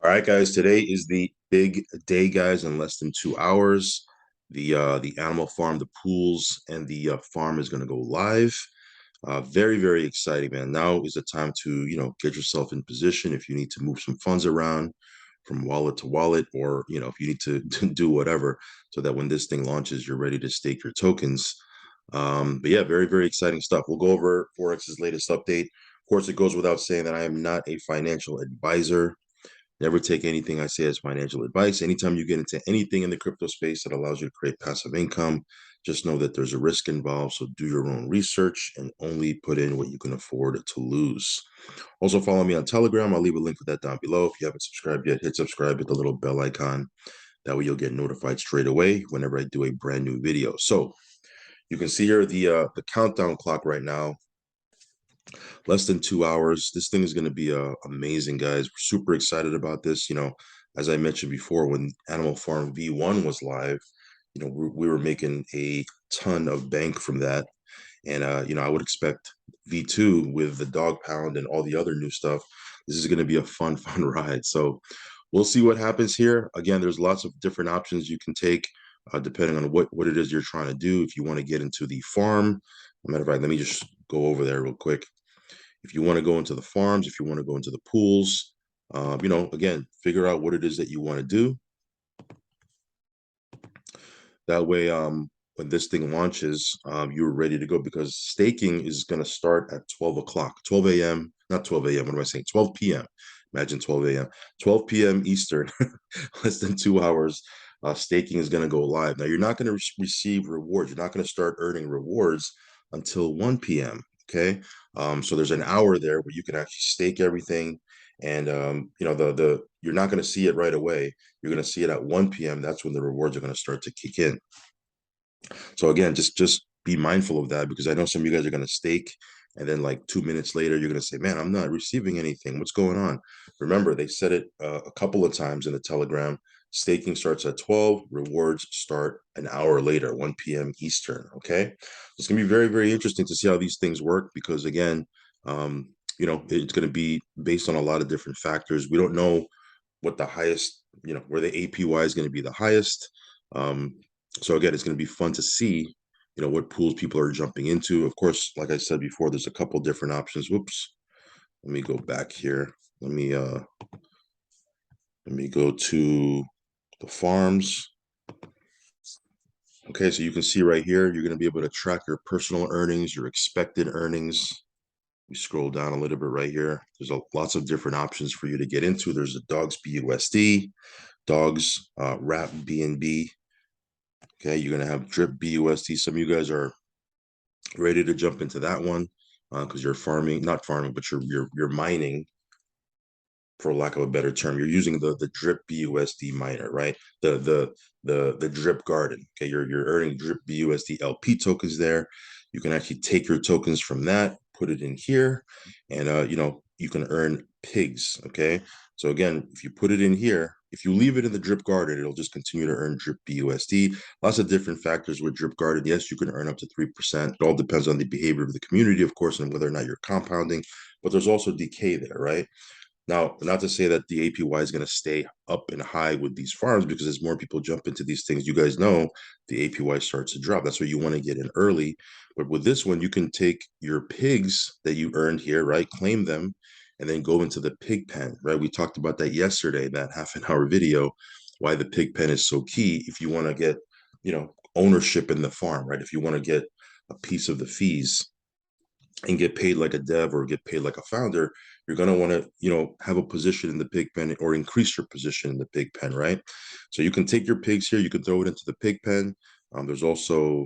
All right, guys. Today is the big day, guys. In less than 2 hours, the animal farm, the pools, and the farm is going to go live. Very exciting, man. Now is the time to get yourself in position if you need to move some funds around from wallet to wallet, or if you need to do whatever, so that when this thing launches, you're ready to stake your tokens. But yeah, very exciting stuff. We'll go over Forex's latest update. Of course, it goes without saying that I am not a financial advisor. Never take anything I say as financial advice. Anytime you get into anything in the crypto space that allows you to create passive income, just know that there's a risk involved. So do your own research and only put in what you can afford to lose. Also, follow me on Telegram. I'll leave a link for that down below. If you haven't subscribed yet, hit subscribe, hit the little bell icon. That way you'll get notified straight away whenever I do a brand new video. So you can see here the countdown clock right now. Less than 2 hours. This thing is going to be amazing, guys. We're super excited about this. As I mentioned before, when Animal Farm V1 was live, we were making a ton of bank from that. And, I would expect V2 with the dog pound and all the other new stuff. This is going to be a fun ride. So we'll see what happens here. Again, there's lots of different options you can take depending on what it is you're trying to do. If you want to get into the farm, matter of fact, let me just go over there real quick. If you want to go into the farms, if you want to go into the pools, again, figure out what it is that you want to do. That way, when this thing launches, you're ready to go, because staking is going to start at 12 o'clock, 12 a.m., not 12 a.m., what am I saying? 12 p.m. Imagine 12 a.m., 12 p.m. Eastern, less than 2 hours. Staking is going to go live. Now, you're not going to receive rewards. You're not going to start earning rewards until 1 p.m. Okay. So there's an hour there where you can actually stake everything. And the you're not going to see it right away. You're going to see it at 1 p.m. That's when the rewards are going to start to kick in. So again, just be mindful of that, because I know some of you guys are going to stake, and then like 2 minutes later, you're going to say, "Man, I'm not receiving anything. What's going on?" Remember, they said it a couple of times in the Telegram. Staking starts at 12. Rewards start an hour later, 1 p.m. Eastern. Okay, it's going to be very interesting to see how these things work, because again, it's going to be based on a lot of different factors. We don't know what the highest, where the APY is going to be the highest. Um, so again, it's going to be fun to see, what pools people are jumping into. Of course, like I said before, there's a couple different options. Whoops. Let me go back here. Let me go to the farms. Okay, so you can see right here, you're going to be able to track your personal earnings, your expected earnings. We scroll down a little bit right here. There's lots of different options for you to get into. There's the dogs BUSD, dogs wrap BNB. Okay, you're gonna have drip BUSD. Some of you guys are ready to jump into that one because you're farming, not farming, but you're mining, for lack of a better term. You're using the drip BUSD miner, right? The drip garden. Okay, you're earning drip BUSD LP tokens there. You can actually take your tokens from that, put it in here, and you can earn pigs. Okay, so again, if you put it in here, if you leave it in the drip garden, it'll just continue to earn drip BUSD. Lots of different factors with drip garden. Yes, you can earn up to 3%. It all depends on the behavior of the community, of course, and whether or not you're compounding. But there's also decay there, right? Now, not to say that the APY is going to stay up and high with these farms, because as more people jump into these things, you guys know the APY starts to drop. That's why you want to get in early. But with this one, you can take your pigs that you earned here, right? Claim them, and then go into the pig pen, right? We talked about that yesterday, that half-an-hour video, why the pig pen is so key if you want to get, ownership in the farm, right? If you want to get a piece of the fees and get paid like a dev or get paid like a founder, you're going to want to, have a position in the pig pen, or increase your position in the pig pen, right? So you can take your pigs here, you can throw it into the pig pen. There's also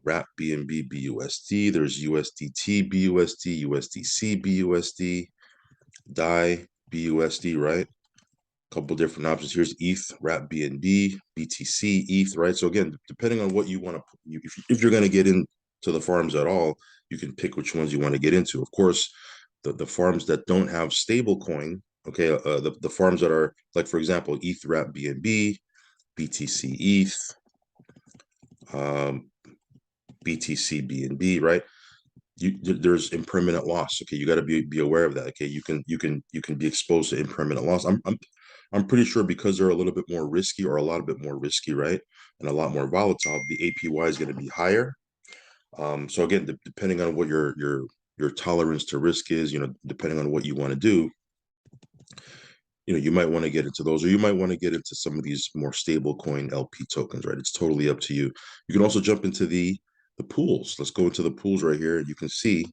wrap BNB BUSD, there's USDT BUSD, USDC BUSD, DAI BUSD, right? Couple different options. Here's ETH, wrap BNB, BTC, ETH, right? So again, depending on what you want to, if you're going to get into the farms at all, you can pick which ones you want to get into. Of course, the farms that don't have stable coin, okay, the farms that are like, for example, ETH, wrap BNB, BTC, ETH, BTC, BNB, right? there's impermanent loss. Okay, you got to be aware of that. Okay, you can be exposed to impermanent loss. I'm pretty sure because they're a little bit more risky, or a lot bit more risky, right, and a lot more volatile. The APY is going to be higher. So again, depending on what your tolerance to risk is, depending on what you want to do, you might want to get into those, or you might want to get into some of these more stable coin LP tokens, right? It's totally up to you. You can also jump into the pools. Let's go into the pools right here. You can see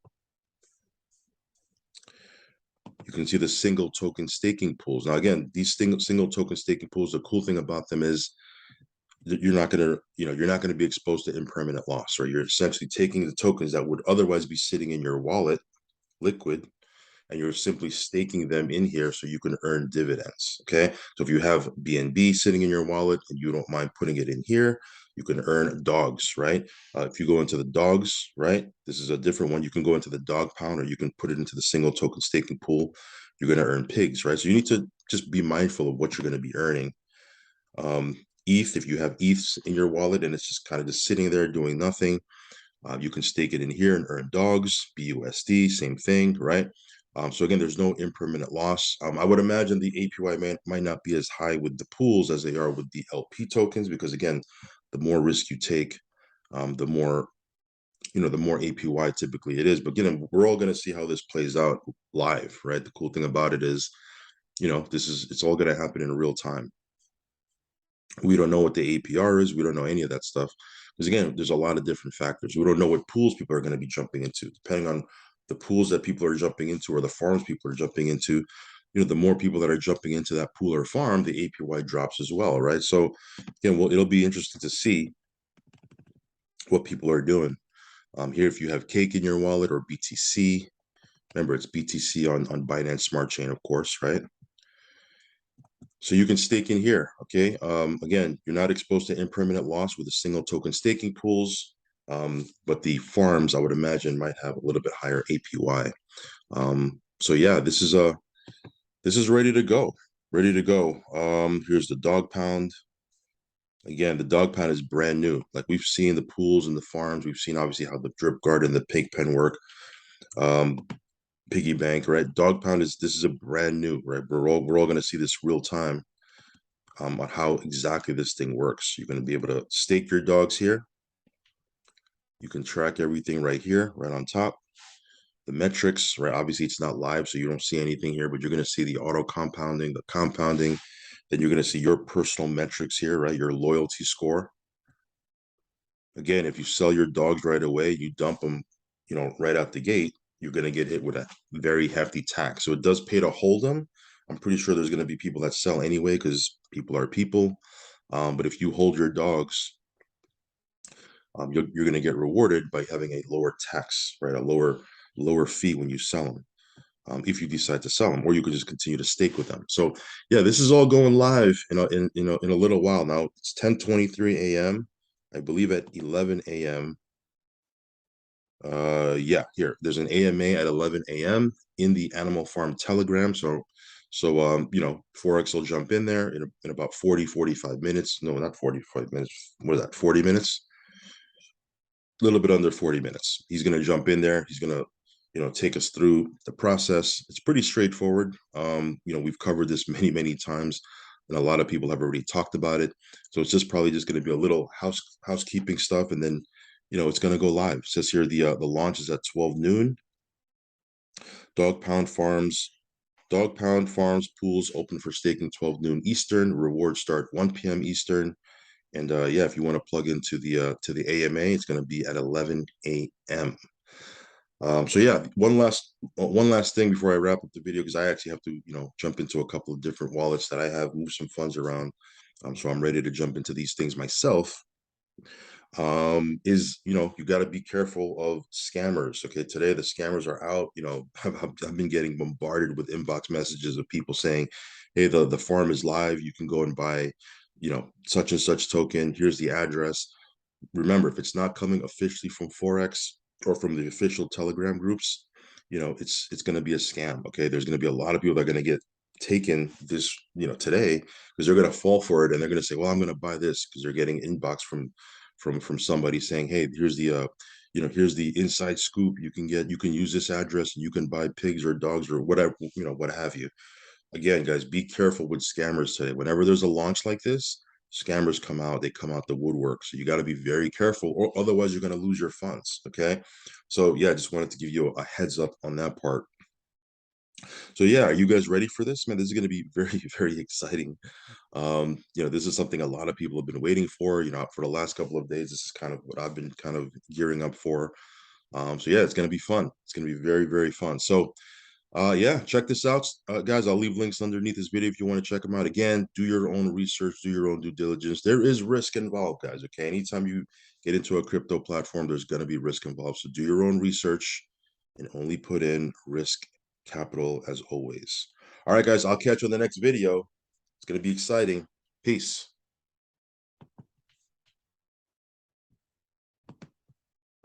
the single token staking pools. Now, again, these single token staking pools, the cool thing about them is that you're not going to be exposed to impermanent loss, or you're essentially taking the tokens that would otherwise be sitting in your wallet liquid, and you're simply staking them in here so you can earn dividends. Okay, so if you have BNB sitting in your wallet and you don't mind putting it in here, you can earn dogs, right? If you go into the dogs, right, this is a different one. You can go into the dog pound, or you can put it into the single token staking pool. You're going to earn pigs, right? So you need to just be mindful of what you're going to be earning. ETH, if you have ETHs in your wallet and it's just kind of just sitting there doing nothing, you can stake it in here and earn dogs. BUSD, same thing, right? So again, there's no impermanent loss. I would imagine the APY might not be as high with the pools as they are with the LP tokens, because again, the more risk you take, the more the more APY typically it is. But again, we're all going to see how this plays out live, right? The cool thing about it is, it's all going to happen in real time. We don't know what the APR is. We don't know any of that stuff. Because again, there's a lot of different factors. We don't know what pools people are going to be jumping into. Depending on the pools that people are jumping into, or the farms people are jumping into, the more people that are jumping into that pool or farm, the APY drops as well, right? So again, it'll be interesting to see what people are doing. Here, if you have Cake in your wallet or BTC, remember it's BTC on Binance Smart Chain, of course, right? So you can stake in here, okay? Again, you're not exposed to impermanent loss with the single token staking pools, but the farms, I would imagine, might have a little bit higher APY. So yeah, this is ready to go, ready to go. Here's the dog pound. Again, the dog pound is brand new. Like, we've seen the pools and the farms. We've seen obviously how the drip guard and the pig pen work. Piggy bank, right? Dog pound this is a brand new, right? We're all going to see this real time. On how exactly this thing works. You're going to be able to stake your dogs here. You can track everything right here, right on top. The metrics, right? Obviously, it's not live, so you don't see anything here, but you're going to see the auto compounding, the compounding. Then you're going to see your personal metrics here, right? Your loyalty score. Again, if you sell your dogs right away, you dump them, right out the gate, you're going to get hit with a very hefty tax. So it does pay to hold them. I'm pretty sure there's going to be people that sell anyway, because people are people. But if you hold your dogs, you're going to get rewarded by having a lower tax, right? A lower fee when you sell them, if you decide to sell them, or you could just continue to stake with them. So yeah, this is all going live in a little while now. It's 10:23 a.m. I believe at 11 a.m. Yeah, here there's an AMA at 11 a.m. in the Animal Farm Telegram. So Forex will jump in there in about 45 minutes. No, not 45 minutes. What is that? 40 minutes? A little bit under 40 minutes. He's going to jump in there. He's going to, take us through the process. It's pretty straightforward. We've covered this many, many times, and a lot of people have already talked about it. So it's probably just going to be a little housekeeping stuff, and then, it's going to go live. It says here the launch is at 12 noon. Dog Pound Farms pools open for staking 12 noon Eastern. Rewards start 1 p.m. Eastern. And yeah, if you want to plug into the AMA, it's going to be at 11 a.m. So yeah, one last thing before I wrap up the video, because I actually have to jump into a couple of different wallets that I have, move some funds around. So I'm ready to jump into these things myself. Is you got to be careful of scammers. Okay, today the scammers are out. I've been getting bombarded with inbox messages of people saying, hey, the farm is live, you can go and buy such and such token, here's the address. Remember, if it's not coming officially from Forex or from the official Telegram groups, it's going to be a scam. Okay, there's going to be a lot of people that are going to get taken this today, because they're going to fall for it, and they're going to say, well, I'm going to buy this, because they're getting inbox from somebody saying, hey, here's the here's the inside scoop. You can use this address and you can buy pigs or dogs or whatever, what have you. Again, guys, be careful with scammers today. Whenever there's a launch like this, scammers come out, they come out the woodwork. So you got to be very careful, or otherwise you're going to lose your funds. Okay. So yeah, I just wanted to give you a heads up on that part. So yeah, are you guys ready for this? Man, this is going to be very, very exciting. This is something a lot of people have been waiting for, for the last couple of days. This is kind of what I've been kind of gearing up for. So yeah, it's going to be fun. It's going to be very, very fun. So yeah, check this out, guys. I'll leave links underneath this video if you want to check them out. Again, do your own research, do your own due diligence. There is risk involved, guys. Okay, anytime you get into a crypto platform, there's going to be risk involved. So do your own research and only put in risk capital as always. All right, guys, I'll catch you on the next video. It's going to be exciting. Peace.